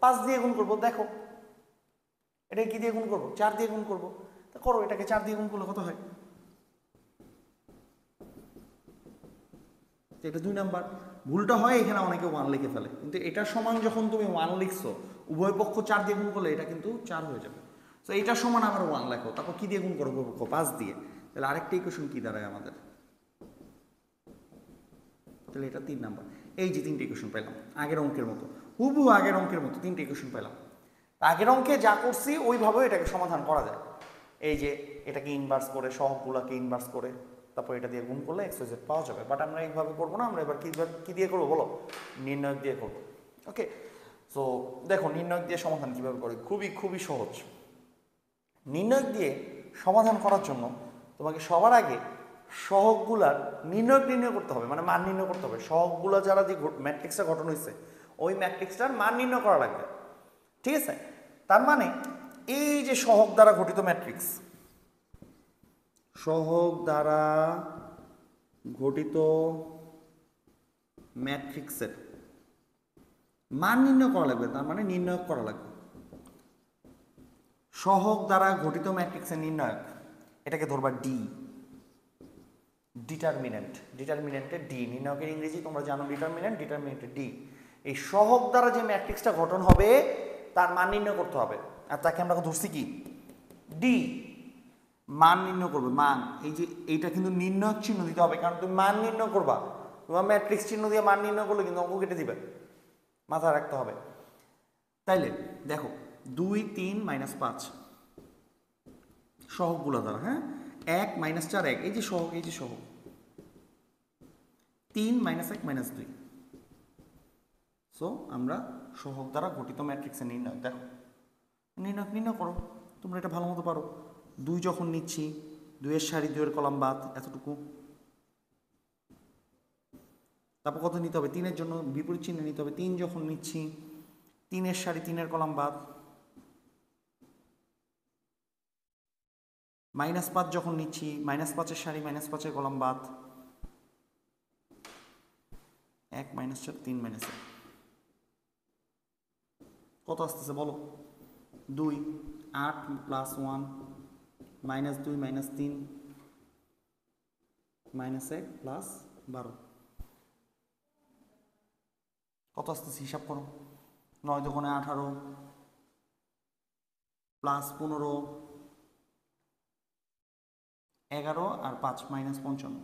A: 5 দিয়ে গুণ করবো। দেখো এটাকে কি দিয়ে গুণ করবো? 4 দিয়ে গুণ করবো। তা করো, এটাকে 4 দিয়ে গুণ করলে কত হয়? এটা 2 নাম্বার। ভুলটা হয় এখানে, অনেকে 1 লিখে ফেলে, কিন্তু এটা সমান যখন তুমি 1 লিখছো, উভয় পক্ষ 4 দিয়ে গুণ করলে এটা কিন্তু 4 হয়ে যাবে। তো এটা সমান আবার 1 লেখো, তারপর কি দিয়ে গুণ করবো? 5 দিয়ে। তাহলে আরেকটা ইকুয়েশন কি দাঁড়ায় আমাদের? তাহলে এটা 3 নাম্বার। এই যে 3টে ইকুয়েশন পেলাম, আগের অঙ্কের মতো, হুবহু আগের অঙ্কের মতো 3টে ইকুয়েশন পেলাম। আগের অঙ্কে যা করছি ওইভাবে এটাকে সমাধান করা যায়। এই যে এটাকে ইনভার্স করে, সহগুলাকে ইনভার্স করে, তারপর এটা দিয়ে গুণ করলে XYZ পাওয়া যাবে। বাট আমরা এইভাবে করবো না, আমরা এবার কি দিয়ে করবো বলো? নির্ণায়ক দিয়ে করবো। ওকে, সো দেখো নির্ণায়ক দিয়ে সমাধান কিভাবে করে, খুবই সহজ। নির্ণায়ক দিয়ে সমাধান করার জন্য তোমাকে সবার আগে সহগগুলার নির্ণয় করতে হবে, মানে মান নির্ণয় করতে হবে। সহগগুলা যারা যে ম্যাট্রিক্সটা গঠন হয়েছে, ওই ম্যাট্রিক্সটার মান নির্ণয় করা লাগবে, ঠিক আছে। তার মানে এই যে সহগ দ্বারা গঠিত ম্যাট্রিক্স, সহগ দ্বারা গঠিত ম্যাট্রিক্সের মান নির্ণয় করা লাগবে, তার মানে নির্ণয় করা লাগবে। সহগ দ্বারা গঠিত ম্যাট্রিক্সের নির্ণায়ক, এটাকে ধরবা ডি, ডিটারমিনেন্টে ডি। নির্ণায়কের ইংরেজি তোমরা জানো ডিটারমিনেন্টে ডি। এই সহগ দ্বারা যে ম্যাট্রিক্সটা গঠন হবে তার মান নির্ণয় করতে হবে, আর তাকে আমরা ধরছি কি? ডি। মান নির্ণয় করবে, মান। এই যে এইটা কিন্তু নির্ণয়ক চিহ্ন দিতে হবে, কারণ তুমি মান নির্ণয় করবা। তোমার ম্যাট্রিক্স চিহ্ন দিয়ে মান নির্ণয় করলে কিন্তু অঙ্ক কেটে দিবে, মাথায় রাখতে হবে। তাইলে দেখো 2 3 -5 সহগগুলো দ্বারা, হ্যাঁ, 1 -4 1, এই যে সহগ 3 -1 -2। সো আমরা সহগ দ্বারা গঠিত ম্যাট্রিক্সের নির্ণয়, দেখো নির্ণয় করো, তোমরা এটা ভালো মতো পারো। 2 যখন নিচ্ছি, 2-এর সারি 2-এর কলাম বাদ, এতটুকু। তারপর কত নিতে হবে? 3-এর জন্য বিপরীত চিহ্ন নিতে হবে। 3 যখন নিচ্ছি, 3-এর সারি 3-এর কলাম বাদ, -5 যখন নিচ্ছি, -5-এর সারি, -5-এর কলাম বাদ, 1 -4 3 -1 কত আসতেছে বলো? 2 8 + 1 -2 -3 -1 + 12 কত আসতেছে হিসাব করো। 9 দোকানে 18 + 15 11 আর 5 -55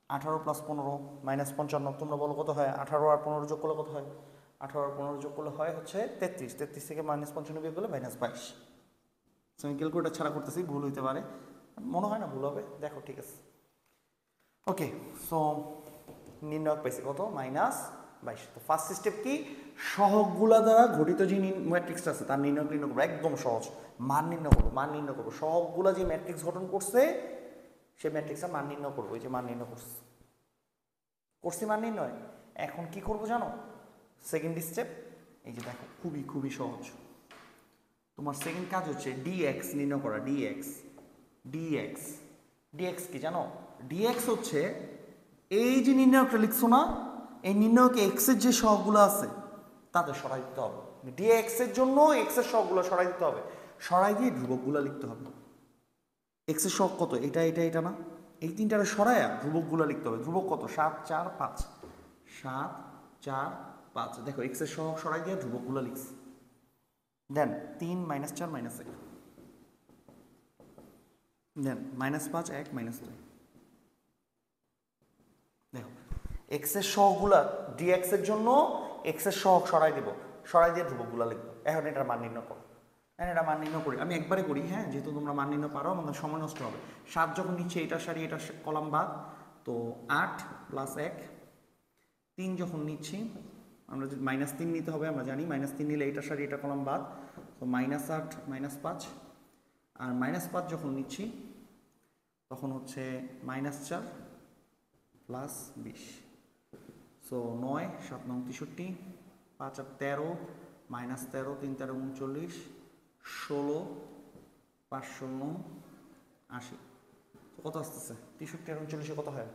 A: 18 + 15 -55 তোমরা বলো কত হয়? 18 আর 15 যোগ করলে কত হয়? 18 আর 15 যোগ করলে হয় হচ্ছে 33। 33 থেকে -55 বিয়োগ করলে -22। আমি ক্যালকুলেটার ছাড়া করতেছি, ভুল হইতে পারে, মনে হয় না ভুল হবে, দেখো ঠিক আছে। ওকে, সো নির্ণয় পাইছি কত? -22। তো ফার্স্ট স্টেপ কি? সহগগুলা দ্বারা গঠিত যে ম্যাট্রিক্সটা আছে তার নির্ণয় করবো, একদম সহজ। মান নির্ণয় করবো সহগগুলা যে ম্যাট্রিক্স গঠন করছে সেই ম্যাট্রিক্সের মান নির্ণয় করবো। এই যে মান নির্ণয় করছি মান নির্ণয়। এখন কি করব জানো? সেকেন্ড স্টেপ, এই যে দেখো খুবই সহজ। তোমার সেকেন্ড কাজ হচ্ছে ডিএক্স নির্ণয় করা। ডিএক্স কি জানো? ডিএক্স হচ্ছে এই যে নির্ণয়কটা লিখছো না, এই নির্ণয়কে এক্স এর যে সহগগুলো আছে তাদের সরাই দিতে হবে। ডিএক্স এর জন্য এক্স এর সহগগুলো সরাই দিতে হবে, সরাই দিয়ে ধ্রুবকগুলো লিখতে হবে। এক্স এর সহগ কত? এটা না, এই তিনটারে সরায়া ধ্রুবকগুলো লিখতে হবে। ধ্রুবক কত? 7 4 5 7 4 5। দেখো এক্স এর সহগ সরাই দিয়ে ধ্রুবকগুলো লিখছি। দেন 3 -4 -1 দেন -5 1 -2। দেখো এক্স এর সহগগুলা ডিএক্স এর জন্য এক্স এর সহগ সরাই দিব, সরাই দিয়ে ধ্রুবকগুলা লিখবো। এখন এটার মান নির্ণয় করো। এটা মান নির্ণয় করি, আমি একবারে করি, হ্যাঁ, যেহেতু তোমরা মান নির্ণয় পারো, আমাদের সময় নষ্ট হবে। 7 যখন নিচ্ছে এটা সারি এটা কলাম বাদ, তো 8 + 1। 3 যখন নিচ্ছি, আমরা যদি -3 নিতে হবে, আমরা জানি -3 নিলে এটা সারি এটা কলাম বাদ, তো -8 -5। আর -5 যখন নিচ্ছি তখন হচ্ছে -4 + 20। সো 9 7 9 63 5 8 13 -13 3 13 39 16 5 16 80। কত আসতেছে? 63 আর 39 কত হয়?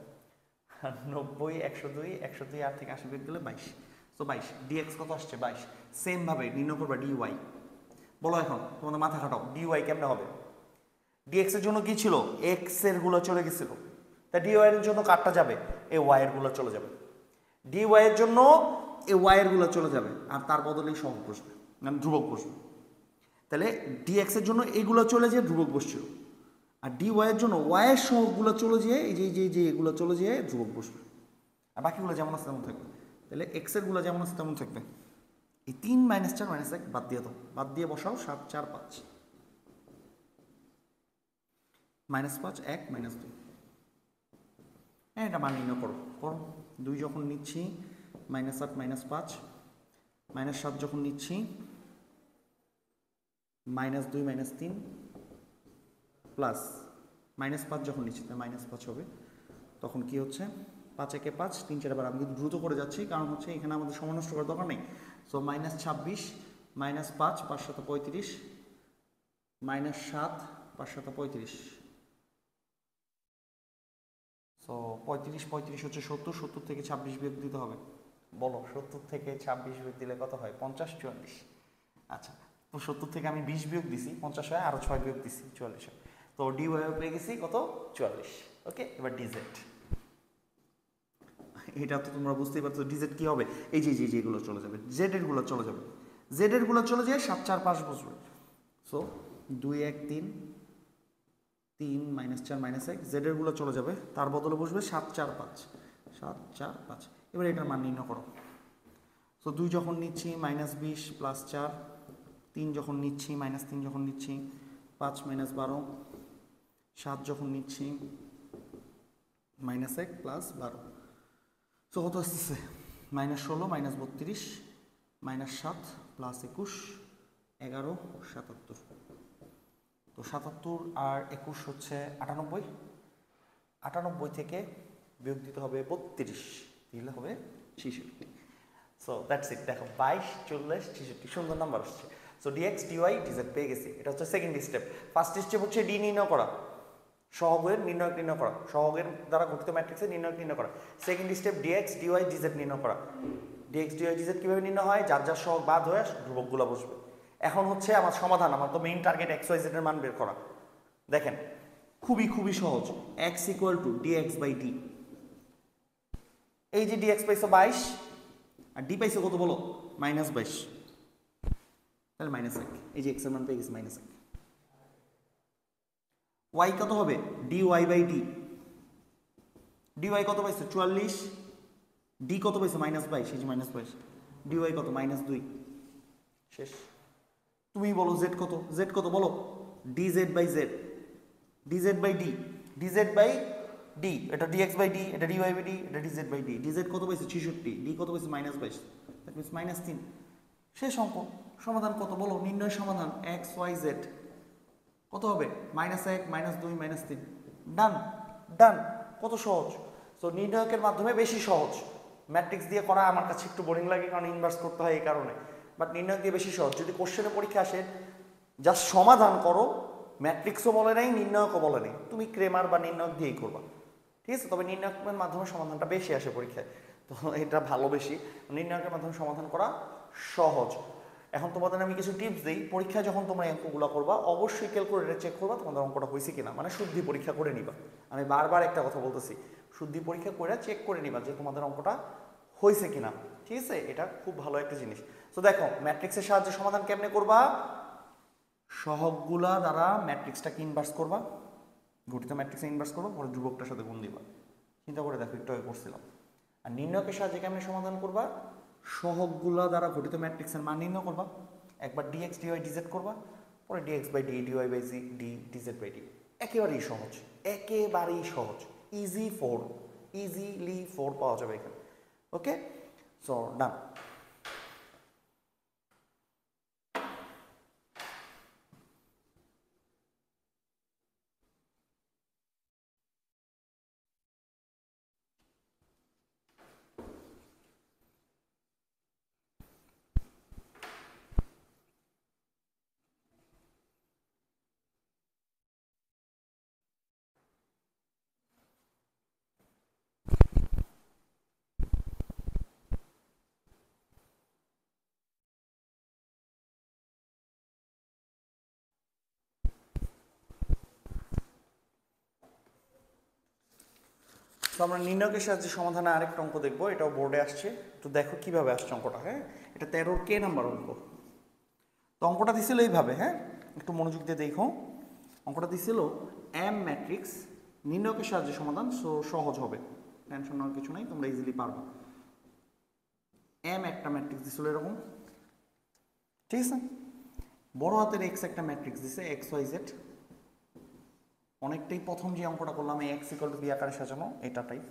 A: 90 102 102 8 থেকে 80 বিয়োগ গেলে 22। সো 22। ডিএক্স কত আসছে? 22। সেম ভাবে নির্ণয় করবা ডিওয়াই। বলো এখন তোমাদের মাথা খাটাও, ডিওয়াই কেমনে হবে? ডিএক্স এর জন্য কি ছিল? এক্স এর গুলো চলে গেছিল, তা ডিওয়াই এর জন্য কাটটা যাবে, এই ওয়াই এর গুলো চলে যাবে। ডিওয়াই এর জন্য এই ওয়াই এর গুলো চলে যাবে, আর তার বদলে সহগ বসবে, মানে ধ্রুবক বসবে। তাহলে ডিএক্স এর জন্য এইগুলো চলে যেয়ে ধ্রুবক বসছিল, আর ডিওয়াই এর জন্য ওয়াই এর সহগগুলো চলে যেয়ে এই যে এগুলো চলে যেয়ে ধ্রুবক বসবে, আর বাকিগুলো যেমন আছে তেমন থাকবে। তাহলে এক্স এর গুলো যেমন আছে তেমন থাকবে। এই 3 -4 -1 বাদ দিয়ে দাও, বাদ দিয়ে বসাও 7 4 5 -5 1 -2। হ্যাঁ, এটা মান নির্ণয় করো। 2 যখন নিচ্ছি -8 -5, -7 যখন নিচ্ছি -2 -3 প্লাস -5 যখন নিচ্ছি তাই -5 হবে। তখন কি হচ্ছে? 5 1 5 3 4 বার। আমি কিন্তু দ্রুত করে যাচ্ছি, কারণ হচ্ছে এখানে আমাদের সময় নষ্ট করার দরকার নেই। সো -26 -5 5 7 35 -7 5 7 35। সো 35 হচ্ছে 70, 70 থেকে 26 বিয়োগ দিতে হবে। বলো 70 থেকে 26 বিয়োগ দিলে কত হয়? 50 44। আচ্ছা, তো 70 থেকে আমি 20 বিয়োগ দিছি, 50 হয়, আরও 6 বিয়োগ দিছি, 44 হয়। তো ডি ওয়াই পেয়ে গেছি কত? 44। ওকে, এবার ডিজেড। এটা তো তোমরা বুঝতেই পারছো ডিজেড কি হবে। এই যে এগুলো চলে যাবে, জেড এর গুলো চলে যাবে, জেড এর গুলো চলে যায় 7 4 5 বসবে। সো 2 1 3 3 -4 -1, জেড এর গুলো চলে যাবে, তার বদলে বসবে 7 4 5 7 4 5। এবার এটার মান নির্ণয় করো। সো 2 যখন নিচ্ছি -20 + 4, 3 যখন নিচ্ছি -3 যখন নিচ্ছি 5 -12, 7 যখন নিচ্ছি -1 + 12। সো কত আসতেছে? -16 -32 -7 + 21 11 77। তো 77 আর 21 হচ্ছে 98। 98 থেকে বিয়োগ দিতে হবে 32, দিলে হবে 66। So that's it. দেখো 22 40 66 সুন্দর নাম্বার আসছে। সো ডিএক্স ডিওয়াই ডিজেড পেয়ে গেছি, এটা হচ্ছে সেকেন্ড স্টেপ। ফার্স্ট স্টেপ হচ্ছে ডি নির্ণয় করা, সহগের নির্ণয়ক নির্ণয় করা, সহগের দ্বারা গঠিত ম্যাট্রিক্সের নির্ণয়ক নির্ণয় করা। Second step D x D y D z নির্ণয় করা। ডিএক্স ডিওয়াই ডিজেড কীভাবে নির্ণয় হয়, যার যার সহগ বাদ হয়ে ধ্রুবকগুলো বসবে। এখন হচ্ছে আমার সমাধান, আমার তো main target x Y z এর মান বের করা। দেখেন খুবই সহজ, x equal to D x by D. এই যে ডিএক্স পাইছো 22 আর ডি পাইছো কত বলো, -22, তাহলে -1। এই যে এক্স এর মান পেয়ে গেছি -1। ওয়াই কত হবে, D Y by D. D y কত পাইছো 44, ডি কত পাইছো -22, এই যে -22, ডি ওয়াই কত -2। শেষ। তুমি বলো জেড কত, জেড কত বলো, D z by z, D z by D, D z by D, এটা ডিএক্স বাই ডি, এটা ডিওয়াই বাই ডি, এটা ডিজেড বাই ডি। ডিজেড কত পাইছে 66, ডি কত পাইছে -22, দ্যাট মিন্স -3। শেষ অঙ্ক। সমাধান কত বলো, নির্ণয় সমাধান এক্স ওয়াই জেড কত হবে, -1 -2 -3। ডান ডান, কত সহজ। তো নির্ণয়কের মাধ্যমে বেশি সহজ, ম্যাট্রিক্স দিয়ে করা আমার কাছে একটু বোরিং লাগে, কারণ ইনভার্স করতে হয় এই কারণে। বাট নির্ণয়ক দিয়ে বেশি সহজ। যদি কোশ্চেনে পরীক্ষা আসে জাস্ট সমাধান করো, ম্যাট্রিক্সও বলে নাই, নির্ণয়কও বলে নেই, তুমি ক্রেমার বা নির্ণয়ক দিয়েই করবা, ঠিক আছে। তবে নির্ণয়কের মাধ্যমে সমাধানটা বেশি আসে পরীক্ষায়, তো এটা ভালো বেশি। নির্ণয়কের মাধ্যমে সমাধান করা সহজ। এখন তোমাদের আমি কিছু টিপস দিই, পরীক্ষায় যখন তোমরা অঙ্কগুলো করবা অবশ্যই ক্যালকুলেটরে চেক করবা তোমাদের অঙ্কটা হয়েছে কিনা, মানে শুদ্ধি পরীক্ষা করে নিবা। আমি বারবার একটা কথা বলতেছি, শুদ্ধি পরীক্ষা করে চেক করে নিবা যে তোমাদের অঙ্কটা হয়েছে কিনা, ঠিক আছে। এটা খুব ভালো একটা জিনিস। তো দেখো ম্যাট্রিক্সের সাহায্যে সমাধান কেমনে করবা, সহগগুলা দ্বারা ম্যাট্রিক্সটাকে ইনভার্স করবা, গঠিত ম্যাট্রিক্সে ইনভার্স করবা, পরে ধ্রুবকটার সাথে গুণ দিবা। চিন্তা করে দেখো, একটু আগে করছিলাম। আর নির্ণয়কের সাহায্যে কেমনে সমাধান করবা, সহগগুলা দ্বারা গঠিত ম্যাট্রিক্সের মান নির্ণয় করবা, একবার ডিএক্স ডিওয়াই ডিজেড করবা, পরে D x by D D y by D D z by D. একেবারেই সহজ, একেবারেই সহজ, ইজিলি 4 পাওয়া যাবে এখানে। Okay, so done. তো আমরা নির্ণয়কের সাহায্যে সমাধানে আরেকটা অঙ্ক দেখবো, এটাও বোর্ডে আসছে, তো দেখো কিভাবে আসছে অঙ্কটা। হ্যাঁ, এটা 13 কে নাম্বার অঙ্ক। তো অঙ্কটা দিছিল এইভাবে, হ্যাঁ একটু মনোযোগ দিয়ে দেখো। অঙ্কটা দিছিল এম ম্যাট্রিক্স, নির্ণয়কের সাহায্যে সমাধান, সো সহজ হবে, টেনশন নেওয়ার কিছু নাই, তোমরা ইজিলি পারবা। এম একটা ম্যাট্রিক্স দিছিল এরকম, ঠিক আছে। বড় হাতের এক্স একটা ম্যাট্রিক্স দিছে এক্স ওয়াই জেড, অনেকটাই প্রথম যে অঙ্কটা করলাম এক্স ইকুয়াল টু বি আকারে সাজানো এটা টাইপ।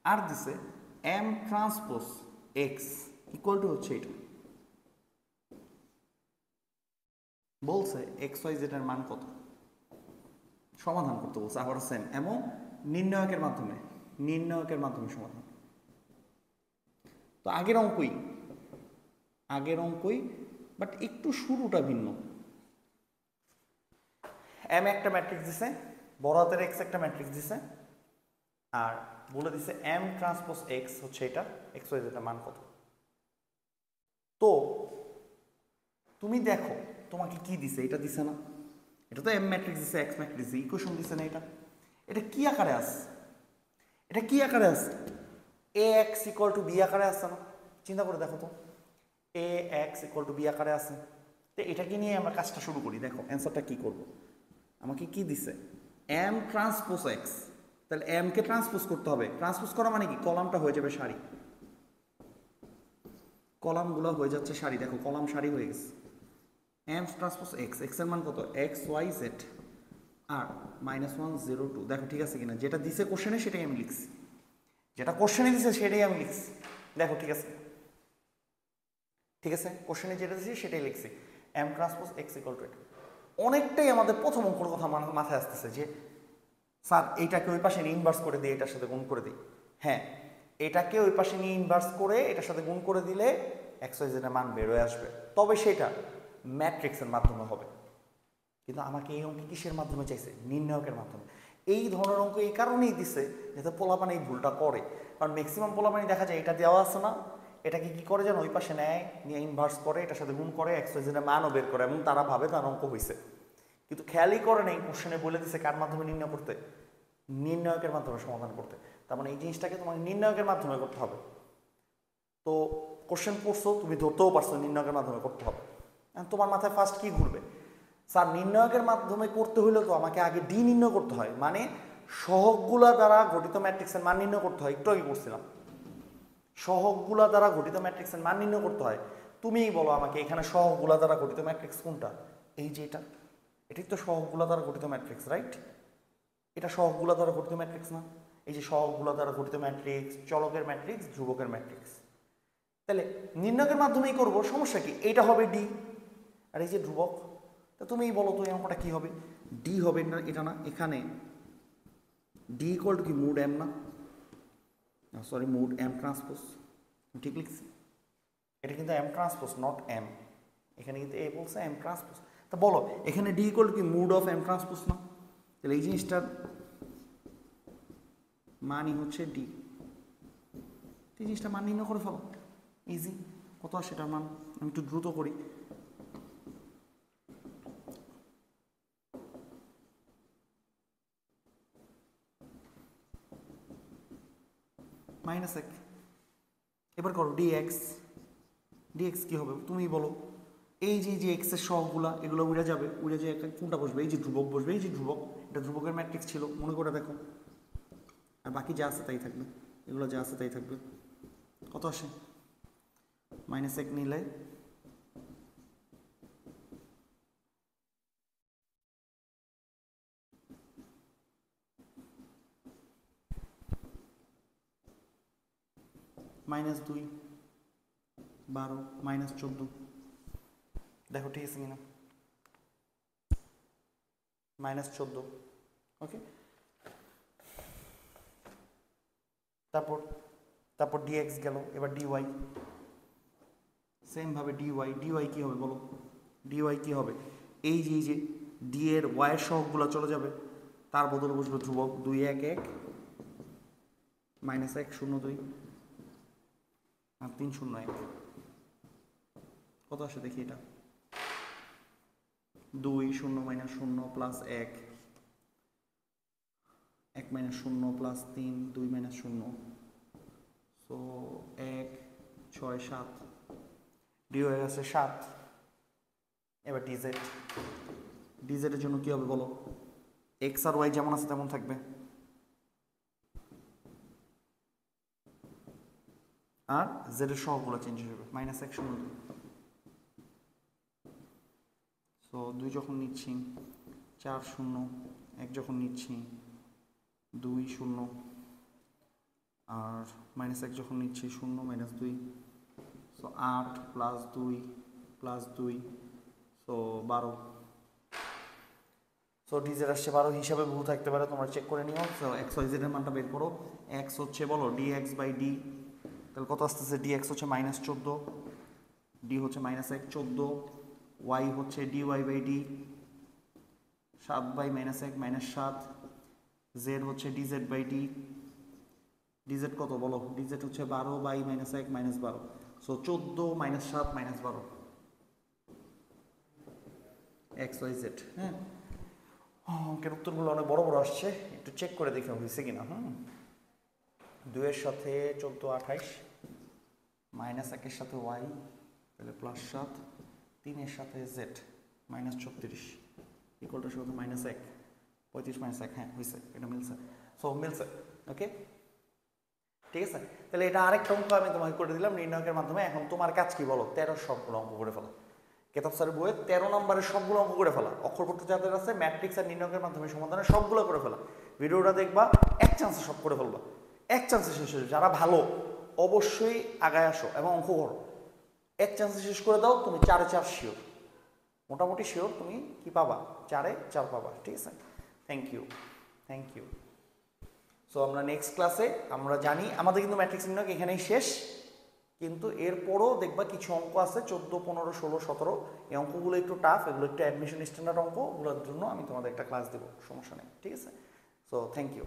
A: আর দিছে M transpose x equal to হচ্ছে এটা, বলছে এক্স ওয়াই জেড এর মান কত সমাধান করতে বলছে, আবার সেম এবং নির্ণয়কের মাধ্যমে সমাধান। তো আগের অঙ্কই বাট একটু শুরুটা ভিন্ন। এম একটা ম্যাট্রিক্স দিছে, বড় হাতের এক্স একটা ম্যাট্রিক্স দিছে, আর বলে দিছে এম ট্রান্সপোজ এক্স হচ্ছে এটা, এক্স ওয়াই জেড এর মান কত। তো তুমি দেখো তোমাকে কি দিছে, এটা দিছে না, এটা তো এম ম্যাট্রিক্স দিছে, এক্স ম্যাট্রিক্স দিছে, ইকুয়েশন দিছে না, এটা কি আকারে আছে, এ এক্স ইকুয়াল টু বি আকারে আছে না, চিন্তা করে দেখো তো, এ এক্স ইকুয়াল টু বি আকারে আছে। তো এটাকে নিয়ে আমরা কাজটা শুরু করি। দেখো অ্যান্সারটা কি করব, আমাকে কি দিছে এম ট্রান্সপোজ এক্স, তাহলে এম কে ট্রান্সপোজ করতে হবে। ট্রান্সপোজ করা মানে কি, কলামটা হয়ে যাবে সারি, কলামগুলো হয়ে যাচ্ছে সারি, দেখো কলাম সারি হয়ে গেছে। এম ট্রান্সপোজ এক্স, এক্স এর মান কত, এক্স ওয়াই জেড আর -1 0 2। দেখো ঠিক আছে কিনা, যেটা দিছে কোশ্চেনে সেটাই আমি লিখছি, দেখো ঠিক আছে কোশ্চেনে যেটা দিছি সেটাই লিখছি, M transpose x equal to এটা। অনেকটাই আমাদের প্রথম অঙ্কর কথা মাথায় আসতেছে যে স্যার এইটাকে ওই পাশে নিয়ে ইনভার্স করে দিই, এটার সাথে গুণ করে দিই। হ্যাঁ, এটাকে ওই পাশে নিয়ে ইনভার্স করে এটার সাথে গুণ করে দিলে এক্স ওয়াই জেড এর মান বেরোয় আসবে, তবে সেটা ম্যাট্রিক্সের মাধ্যমে হবে। কিন্তু আমাকে এই অঙ্ক কিসের মাধ্যমে চাইছে? নির্ণায়কের মাধ্যমে। এই ধরনের অঙ্ক এই কারণেই দিছে যাতে পোলাপানি এই ভুলটা করে, কারণ ম্যাক্সিমাম পোলাপানি দেখা যায় এটা দেওয়া আছে না, এটাকে কি করে যেন ওই পাশে নেয়, নিয়ে ইনভার্স করে, এটার সাথে গুণ করে, এক্স ওয়াই জেডের মানও বের করে, এবং তারা ভাবে তার অঙ্ক হয়েছে। কিন্তু খেয়ালই করে নেই কোশ্চেনে বলে দিছে কার মাধ্যমে নির্ণয় করতে? নির্ণায়কের মাধ্যমে সমাধান করতে। তার মানে এই জিনিসটাকে তোমাকে নির্ণায়কের মাধ্যমে করতে হবে। তো কোশ্চেন পড়ছো, তুমি ধরতেও পারছো নির্ণায়কের মাধ্যমে করতে হবে। তোমার মাথায় ফার্স্ট কি ঘুরবে? স্যার নির্ণায়কের মাধ্যমে করতে হইলে তো আমাকে আগে ডি নির্ণয় করতে হয়, মানে সহগগুলা দ্বারা গঠিত ম্যাট্রিক্সের মান নির্ণয় করতে হয়। একটু আগে করছিলাম, সহগগুলা দ্বারা গঠিত ম্যাট্রিক্সের মান নির্ণয় করতে হয়। তুমিই বলো আমাকে এখানে সহগগুলা দ্বারা গঠিত ম্যাট্রিক্স কোনটা? এই যে এটাই তো সহগগুলা দ্বারা গঠিত ম্যাট্রিক্স, রাইট? এটা সহগগুলা দ্বারা গঠিত ম্যাট্রিক্স না? এই যে সহগগুলা দ্বারা গঠিত ম্যাট্রিক্স, চলকের ম্যাট্রিক্স, ধ্রুবকের ম্যাট্রিক্স। তাহলে নির্ণয়কের মাধ্যমেই করবো, সমস্যা কি? এইটা হবে ডি, আর এই যে ধ্রুবক। তা তুমিই বলো তো এই অঙ্কটা কি হবে? ডি হবে না, এটা না, এখানে ডি ইকুয়াল টু কি মুড এম না, সরি মুড এম ট্রান্সপোজ, ঠিক লিখছি? এটা কিন্তু এম ট্রান্সপোজ, নট এম। এখানে কিন্তু এ বলছে এম ট্রান্সপোজ। তা বলো এখানে ডি ইকুয়াল টু কি মুড অফ এম ট্রান্সপোজ না? তাহলে এই জিনিসটার মানই হচ্ছে ডি। এই জিনিসটা মান নির্ণয় করে ফেলো, ইজি। কত আসে এটার মান? আমি একটু দ্রুত করি। -1। এবার করো ডিএক্স। ডিএক্স কি হবে তুমি বলো? এই যে এক্স এর সহগগুলা এগুলো উড়ে যাবে, উড়ে যেয়ে কোনটা বসবে? এই যে ধ্রুবক বসবে, এই যে ধ্রুবক, এটা ধ্রুবকের ম্যাট্রিক্স ছিল, মনে করে দেখো। আর বাকি যা আছে তাই থাকবে, এগুলো যা আছে তাই থাকবে। কত আসে? -1 নিলে -2 12 -14, দেখো ঠিক আছে কিনা? -14, ওকে। তারপর ডিএক্স গেল, এবার ডিওয়াই। সেম ভাবে ডিওয়াই। ডিওয়াই কি হবে বলো? ডিওয়াই কি হবে? এই যে ডি এর ওয়াইয়ের সহগগুলো চলে যাবে, তার বদলে বসবে ধ্রুবক 2 1 1 -1 0 2 আর 3 0 1। কত আসে দেখি এটা? 2 0 -0 প্লাস 1 1 -0 প্লাস 3 2 -0, সো 1 6 7, ডি হয়ে গেছে 7। এবার ডিজেড। ডিজেডের জন্য কি হবে বলো? এক্স আর ওয়াই যেমন আছে তেমন থাকবে, আর জেড এর সহগগুলো চেঞ্জ হয়ে যাবে। -1 0 2, সো 2 যখন নিচ্ছি 4 0, 1 যখন নিচ্ছি 2 0, আর -1 যখন নিচ্ছি 0 -2, so 8 plus 2 plus 2, so 12। So DZ আসছে 12, হিসাবে ভুল থাকতে পারে, তোমরা চেক করে নিও। সো এক্স ওয়াই জেড এর মানটা বের করো। এক্স হচ্ছে বলো ডিএক্স বাই ডি, তাহলে কত আসতেছে? ডিএক্স হচ্ছে -14, ডি হচ্ছে -1 14, ওয়াই হচ্ছে ডি ওয়াই বাই ডি 7 বাই -1 -7, জেড হচ্ছে ডিজেড বাই ডি। ডিজেড কত বলো? ডিজেড হচ্ছে 12 by -1 -12, so 14 -7 -12 X Y Z. হ্যাঁ, অঙ্কের উত্তরগুলো অনেক বড় বড় আসছে, একটু চেক করে দেখে হয়েছে কিনা। 2 এর সাথে 14 28, -1 এর সাথে ওয়াই তাহলে +7, 3 এর সাথে জেড -36 ইকুয়ালটা শুধু -1 35 -1, হ্যাঁ হয়েছে, এটা মিলছে। সো মিলছে, ওকে ঠিক আছে। তাহলে এটা আরেকটা অঙ্ক আমি তোমাকে করে দিলাম নির্ণায়কের মাধ্যমে। এখন তোমার কাজ কি বলো? 13 সবগুলো অঙ্ক করে ফেলা। কেতাব স্যারের বইয়ে 13 নম্বরের সবগুলো অঙ্ক করে ফেলা, অক্ষরপত্র যাদের আছে ম্যাট্রিক্স আর নির্ণায়কের মাধ্যমে সমাধানের সবগুলো করে ফেলা। ভিডিওটা দেখবা, এক চান্সে সব করে ফেলবা, এক চান্সে শেষ হয়ে। যারা ভালো অবশ্যই আগায় আসো এবং অঙ্ক করো, এক চান্সে শেষ করে দাও, তুমি 4 এ 4 শিওর, মোটামুটি শিওর তুমি কি পাবা? 4 এ 4 পাবা, ঠিক আছে। Thank you, thank you. So আমরা নেক্সট ক্লাসে আমরা জানি আমাদের কিন্তু ম্যাট্রিক্স নির্ণয় এখানেই শেষ। কিন্তু এরপরও দেখবা কিছু অঙ্ক আছে 14, 15, 16, 17, এই অঙ্কগুলো একটু টাফ, এগুলো একটু অ্যাডমিশন স্ট্যান্ডার্ড অঙ্ক, ওগুলোর জন্য আমি তোমাদের একটা ক্লাস দেবো, সমস্যা নেই, ঠিক আছে? So thank you.